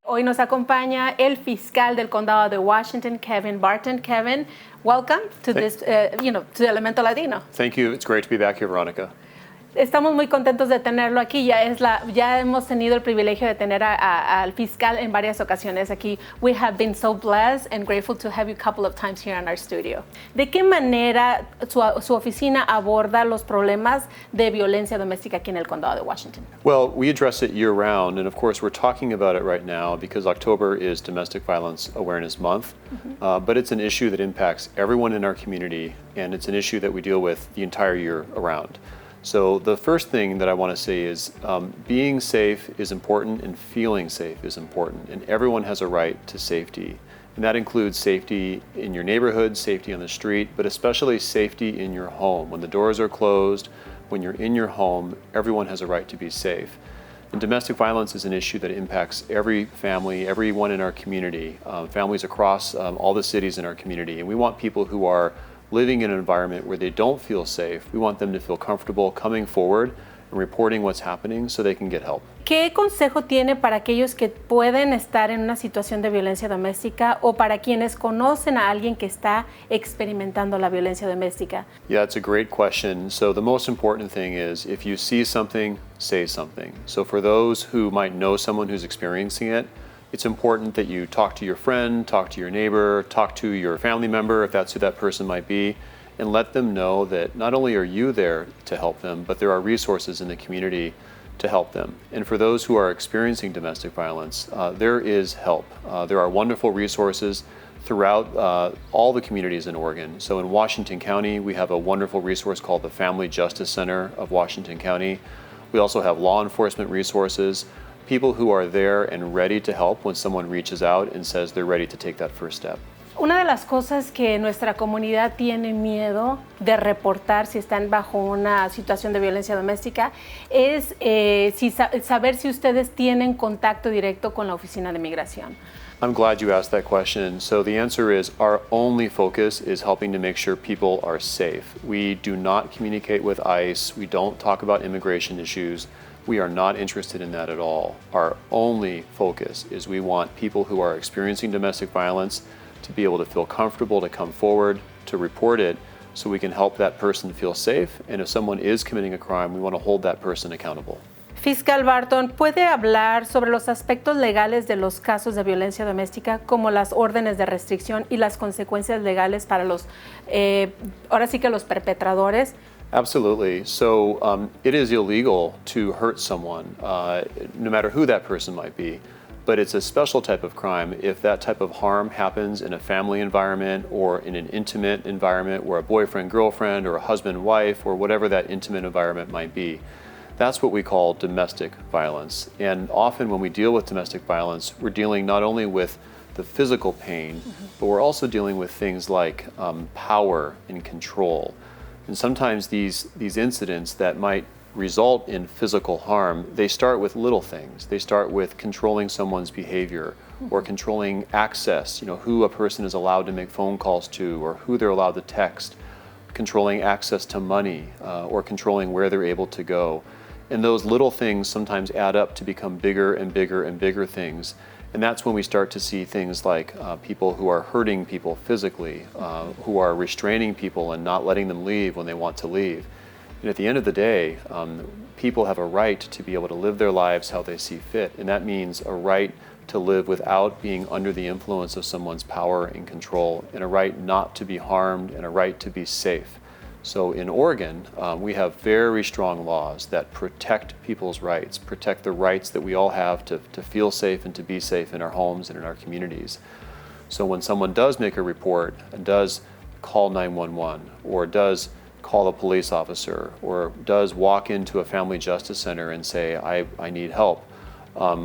Hoy nos acompaña el fiscal del Condado de Washington, Kevin Barton. Kevin, welcome to this, to Elemento Latino. Thank you. It's great to be back here, Veronica. Estamos muy contentos de tenerlo aquí. Ya hemos tenido el privilegio de tener al fiscal en varias ocasiones aquí. We have been so blessed and grateful to have you a couple of times here in our studio. ¿De qué manera su oficina aborda los problemas de violencia doméstica aquí en el Condado de Washington? Well, we address it year-round, and of course we're talking about it right now because October is Domestic Violence Awareness Month, but it's an issue that impacts everyone in our community, and it's an issue that we deal with the entire year around. So the first thing that I want to say is being safe is important and feeling safe is important, and everyone has a right to safety. And that includes safety in your neighborhood, safety on the street, but especially safety in your home. When the doors are closed, when you're in your home, everyone has a right to be safe. And domestic violence is an issue that impacts every family, everyone in our community, families across all the cities in our community. And we want people who are living in an environment where they don't feel safe. We want them to feel comfortable coming forward and reporting what's happening so they can get help. ¿Qué consejo tiene para aquellos que pueden estar en una situación de violencia doméstica o para quienes conocen a alguien que está experimentando la violencia doméstica? Yeah, it's a great question. So the most important thing is if you see something, say something. So for those who might know someone who's experiencing it, it's important that you talk to your friend, talk to your neighbor, talk to your family member, if that's who that person might be, and let them know that not only are you there to help them, but there are resources in the community to help them. And for those who are experiencing domestic violence, there is help. There are wonderful resources throughout all the communities in Oregon. So in Washington County, we have a wonderful resource called the Family Justice Center of Washington County. We also have law enforcement resources, people who are there and ready to help when someone reaches out and says they're ready to take that first step. Una de las cosas que nuestra comunidad tiene miedo de reportar si están bajo una situación de violencia doméstica es saber si ustedes tienen contacto directo con la Oficina de Migración. I'm glad you asked that question. So the answer is our only focus is helping to make sure people are safe. We do not communicate with ICE. We don't talk about immigration issues. We are not interested in that at all. Our only focus is we want people who are experiencing domestic violence to be able to feel comfortable to come forward, to report it, so we can help that person feel safe. And if someone is committing a crime, we want to hold that person accountable. Fiscal Barton, ¿puede hablar sobre los aspectos legales de los casos de violencia doméstica, como las órdenes de restricción y las consecuencias legales para los perpetradores? Absolutely. So it is illegal to hurt someone, no matter who that person might be. But it's a special type of crime if that type of harm happens in a family environment or in an intimate environment where a boyfriend, girlfriend, or a husband, wife, or whatever that intimate environment might be. That's what we call domestic violence. And often when we deal with domestic violence, we're dealing not only with the physical pain, but we're also dealing with things like power and control. And sometimes these incidents that might result in physical harm, they start with little things. They start with controlling someone's behavior or controlling access, who a person is allowed to make phone calls to or who they're allowed to text, controlling access to money or controlling where they're able to go. And those little things sometimes add up to become bigger and bigger and bigger things. And that's when we start to see things like people who are hurting people physically, who are restraining people and not letting them leave when they want to leave. And at the end of the day, people have a right to be able to live their lives how they see fit. And that means a right to live without being under the influence of someone's power and control, and a right not to be harmed, and a right to be safe. So in Oregon, we have very strong laws that protect people's rights, protect the rights that we all have to feel safe and to be safe in our homes and in our communities. So when someone does make a report and does call 911 or does call a police officer or does walk into a family justice center and say, I need help,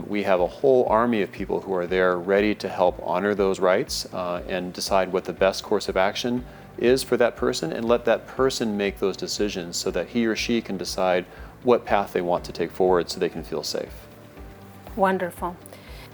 we have a whole army of people who are there ready to help honor those rights and decide what the best course of action is for that person and let that person make those decisions so that he or she can decide what path they want to take forward so they can feel safe. Wonderful.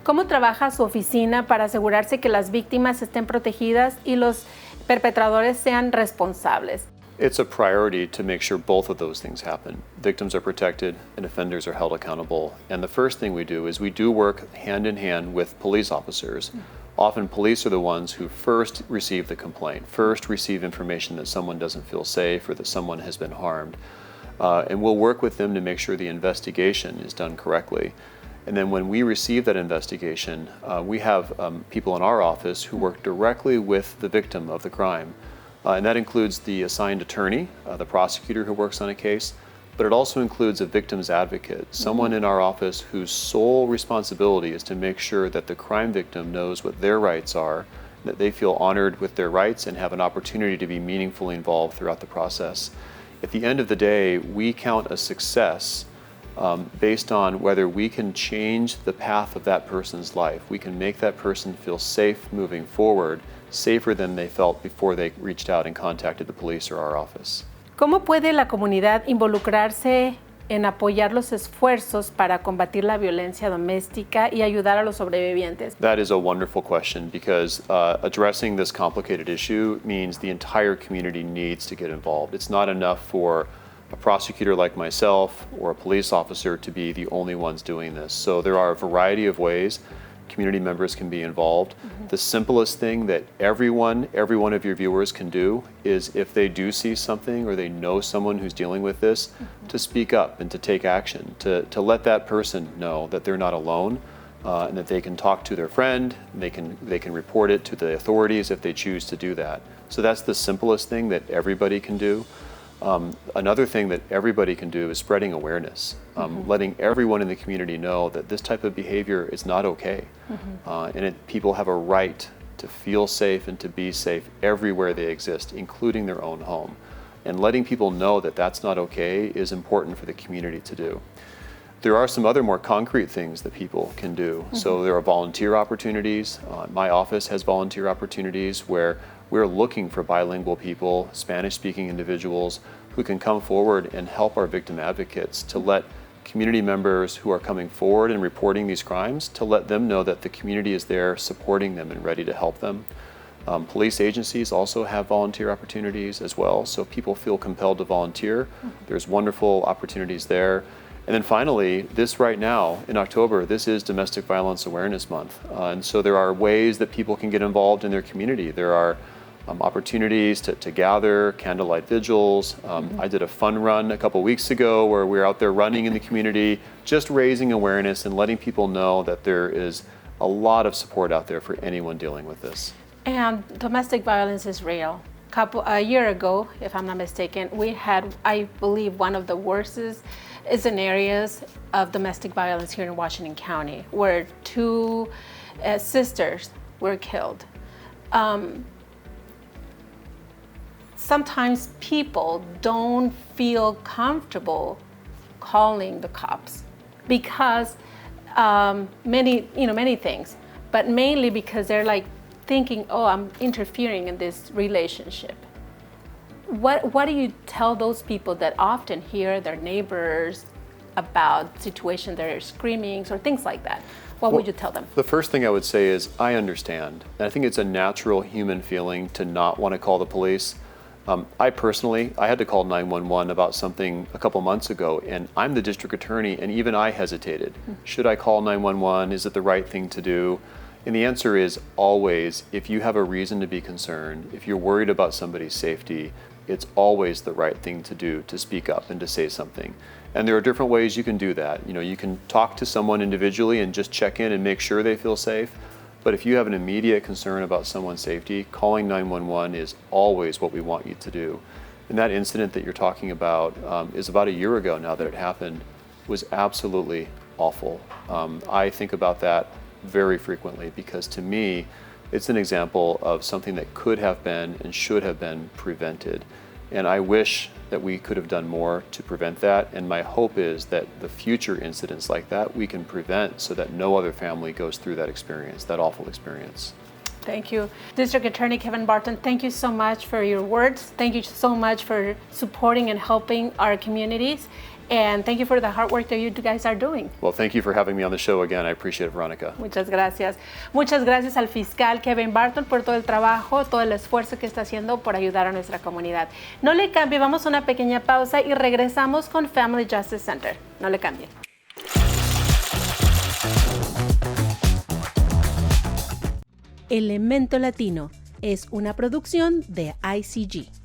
¿Cómo trabaja su oficina para asegurarse que las víctimas estén protegidas y los perpetradores sean responsables? It's a priority to make sure both of those things happen. Victims are protected and offenders are held accountable. And the first thing we do is we do work hand in hand with police officers. Often police are the ones who first receive the complaint, first receive information that someone doesn't feel safe or that someone has been harmed. And we'll work with them to make sure the investigation is done correctly. And then when we receive that investigation, we have people in our office who work directly with the victim of the crime. And that includes the assigned attorney, the prosecutor who works on a case, but it also includes a victim's advocate, someone in our office whose sole responsibility is to make sure that the crime victim knows what their rights are, that they feel honored with their rights and have an opportunity to be meaningfully involved throughout the process. At the end of the day, we count a success based on whether we can change the path of that person's life. We can make that person feel safe moving forward, safer than they felt before they reached out and contacted the police or our office. ¿Cómo puede la comunidad involucrarse en apoyar los esfuerzos para combatir la violencia doméstica y ayudar a los sobrevivientes? That is a wonderful question because addressing this complicated issue means the entire community needs to get involved. It's not enough for a prosecutor like myself or a police officer to be the only ones doing this. So there are a variety of ways community members can be involved. The simplest thing that every one of your viewers can do is if they do see something or they know someone who's dealing with this, to speak up and to take action, to let that person know that they're not alone and that they can talk to their friend, they can report it to the authorities if they choose to do that. So that's the simplest thing that everybody can do. Another thing that everybody can do is spreading awareness, letting everyone in the community know that this type of behavior is not okay. People have a right to feel safe and to be safe everywhere they exist, including their own home. And letting people know that that's not okay is important for the community to do. There are some other more concrete things that people can do. So there are volunteer opportunities. My office has volunteer opportunities where we're looking for bilingual people, Spanish-speaking individuals who can come forward and help our victim advocates to let community members who are coming forward and reporting these crimes, to let them know that the community is there supporting them and ready to help them. Police agencies also have volunteer opportunities as well, so if people feel compelled to volunteer, there's wonderful opportunities there. And then finally, this right now, in October, this is Domestic Violence Awareness Month. And so there are ways that people can get involved in their community. There are opportunities to gather, candlelight vigils. I did a fun run a couple weeks ago where we were out there running in the community, just raising awareness and letting people know that there is a lot of support out there for anyone dealing with this. And domestic violence is real. A year ago, if I'm not mistaken, we had, I believe, one of the worst scenarios of domestic violence here in Washington County, where two sisters were killed. Sometimes people don't feel comfortable calling the cops because many things, but mainly because they're like thinking, oh, I'm interfering in this relationship. What do you tell those people that often hear their neighbors about situations that are screaming or things like that? What would you tell them? The first thing I would say is I understand. And I think it's a natural human feeling to not want to call the police. I had to call 911 about something a couple months ago, and I'm the district attorney, and even I hesitated. Should I call 911? Is it the right thing to do? And the answer is always, if you have a reason to be concerned, if you're worried about somebody's safety, it's always the right thing to do, to speak up and to say something. And there are different ways you can do that. You can talk to someone individually and just check in and make sure they feel safe. But if you have an immediate concern about someone's safety, calling 911 is always what we want you to do. And that incident that you're talking about is about a year ago now that it happened, was absolutely awful. I think about that very frequently because to me, it's an example of something that could have been and should have been prevented. And I wish that we could have done more to prevent that. And my hope is that the future incidents like that we can prevent so that no other family goes through that experience, that awful experience. Thank you. District Attorney Kevin Barton, thank you so much for your words. Thank you so much for supporting and helping our communities. And thank you for the hard work that you guys are doing. Well, thank you for having me on the show again. I appreciate it, Veronica. Muchas gracias. Muchas gracias al fiscal Kevin Barton por todo el trabajo, todo el esfuerzo que está haciendo por ayudar a nuestra comunidad. No le cambie, vamos a una pequeña pausa y regresamos con Family Justice Center. No le cambie. Elemento Latino es una producción de ICG.